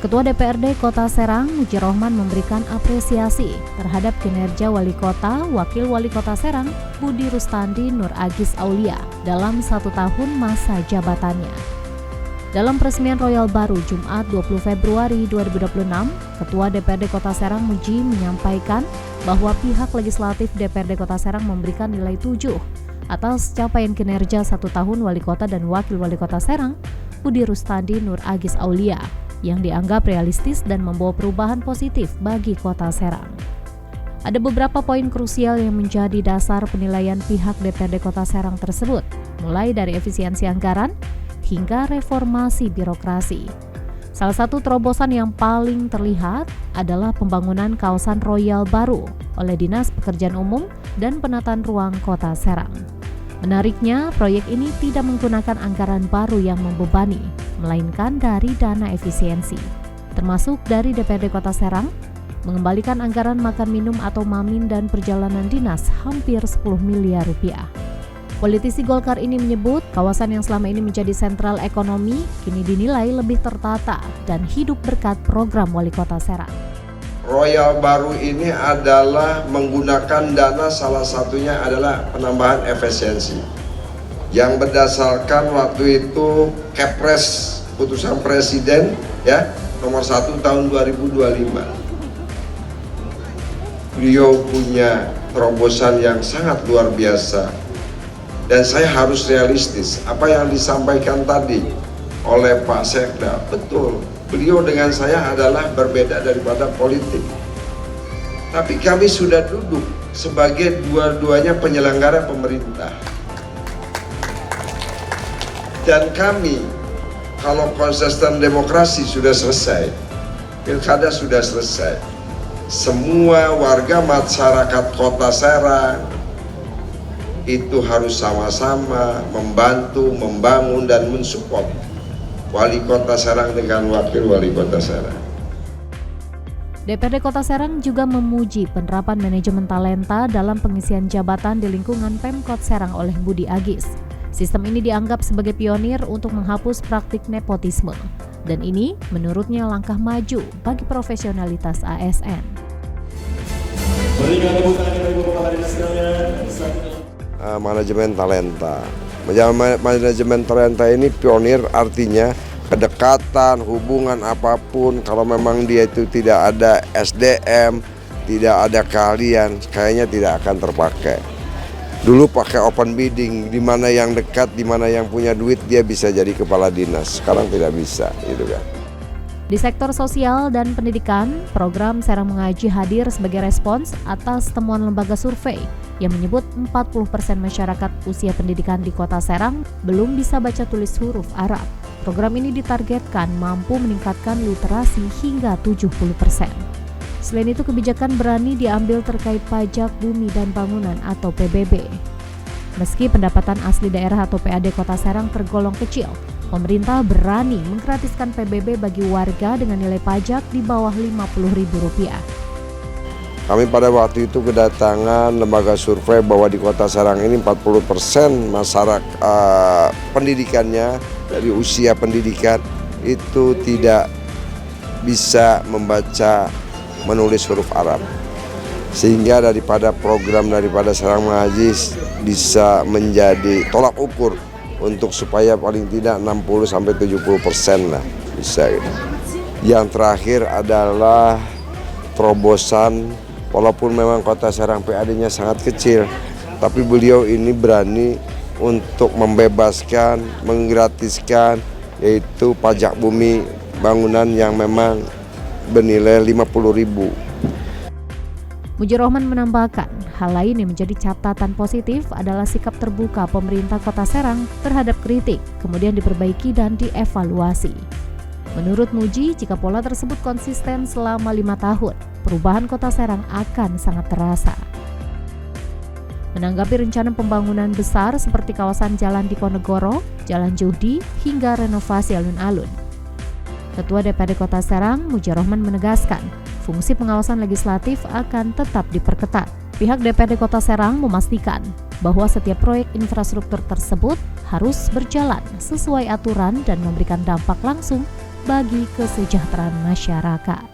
Ketua DPRD Kota Serang, Mujirohman memberikan apresiasi terhadap kinerja Wali Kota, Wakil Wali Kota Serang, Budi Rustandi Nur Agis Aulia dalam 1 tahun masa jabatannya. Dalam peresmian Royal baru Jumat 20 Februari 2026, Ketua DPRD Kota Serang Muji menyampaikan bahwa pihak legislatif DPRD Kota Serang memberikan nilai 7 atas capaian kinerja 1 tahun Wali Kota dan Wakil Wali Kota Serang, Budi Rustandi Nur Agis Aulia, yang dianggap realistis dan membawa perubahan positif bagi Kota Serang. Ada beberapa poin krusial yang menjadi dasar penilaian pihak DPRD Kota Serang tersebut, mulai dari efisiensi anggaran hingga reformasi birokrasi. Salah satu terobosan yang paling terlihat adalah pembangunan kawasan Royal baru oleh Dinas Pekerjaan Umum dan Penataan Ruang Kota Serang. Menariknya, proyek ini tidak menggunakan anggaran baru yang membebani, melainkan dari dana efisiensi, termasuk dari DPRD Kota Serang, mengembalikan anggaran makan minum atau mamin dan perjalanan dinas hampir 10 miliar rupiah. Politisi Golkar ini menyebut kawasan yang selama ini menjadi sentral ekonomi kini dinilai lebih tertata dan hidup berkat program Wali Kota Serang. Royal baru ini adalah menggunakan dana, salah satunya adalah penambahan efisiensi yang berdasarkan waktu itu Kepres putusan Presiden nomor 1 tahun 2025. Beliau punya terobosan yang sangat luar biasa dan saya harus realistis. Apa yang disampaikan tadi oleh Pak Sekda betul. Beliau dengan saya adalah berbeda daripada politik. Tapi kami sudah duduk sebagai dua-duanya penyelenggara pemerintah. Dan kami, kalau konsisten demokrasi sudah selesai, pilkada sudah selesai, semua warga masyarakat Kota Serang itu harus sama-sama membantu, membangun, dan mensupport Wali Kota Serang dengan Wakil Wali Kota Serang. DPRD Kota Serang juga memuji penerapan manajemen talenta dalam pengisian jabatan di lingkungan Pemkot Serang oleh Budi Agis. Sistem ini dianggap sebagai pionir untuk menghapus praktik nepotisme, dan ini menurutnya langkah maju bagi profesionalitas ASN. Manajemen talenta. Manajemen talenta ini pionir, artinya kedekatan, hubungan apapun, kalau memang dia itu tidak ada SDM, tidak ada keahlian, kayaknya tidak akan terpakai. Dulu pakai open bidding, di mana yang dekat, di mana yang punya duit, dia bisa jadi kepala dinas. Sekarang tidak bisa, gitu kan. Di sektor sosial dan pendidikan, program Serang Mengaji hadir sebagai respons atas temuan lembaga survei yang menyebut 40% masyarakat usia pendidikan di Kota Serang belum bisa baca tulis huruf Arab. Program ini ditargetkan mampu meningkatkan literasi hingga 70%. Selain itu, kebijakan berani diambil terkait pajak bumi dan bangunan atau PBB. Meski pendapatan asli daerah atau PAD Kota Serang tergolong kecil, pemerintah berani menggratiskan PBB bagi warga dengan nilai pajak di bawah Rp50.000. Kami pada waktu itu kedatangan lembaga survei bahwa di Kota Serang ini 40% masyarakat pendidikannya dari usia pendidikan itu tidak bisa membaca menulis huruf Arab. Sehingga daripada program daripada Serang Mengaji bisa menjadi tolak ukur untuk supaya paling tidak 60-70% lah bisa. Yang terakhir adalah terobosan. Walaupun memang Kota Serang PAD-nya sangat kecil, tapi beliau ini berani untuk membebaskan, menggratiskan, yaitu pajak bumi bangunan yang memang bernilai Rp50.000. Mujirohman menambahkan, hal lain yang menjadi catatan positif adalah sikap terbuka pemerintah Kota Serang terhadap kritik, kemudian diperbaiki dan dievaluasi. Menurut Muji, jika pola tersebut konsisten selama 5 tahun, perubahan Kota Serang akan sangat terasa. Menanggapi rencana pembangunan besar seperti kawasan Jalan Diponegoro, Jalan Juhdi, hingga renovasi alun-alun, Ketua DPRD Kota Serang, Mujirohman menegaskan, fungsi pengawasan legislatif akan tetap diperketat. Pihak DPRD Kota Serang memastikan bahwa setiap proyek infrastruktur tersebut harus berjalan sesuai aturan dan memberikan dampak langsung bagi kesejahteraan masyarakat.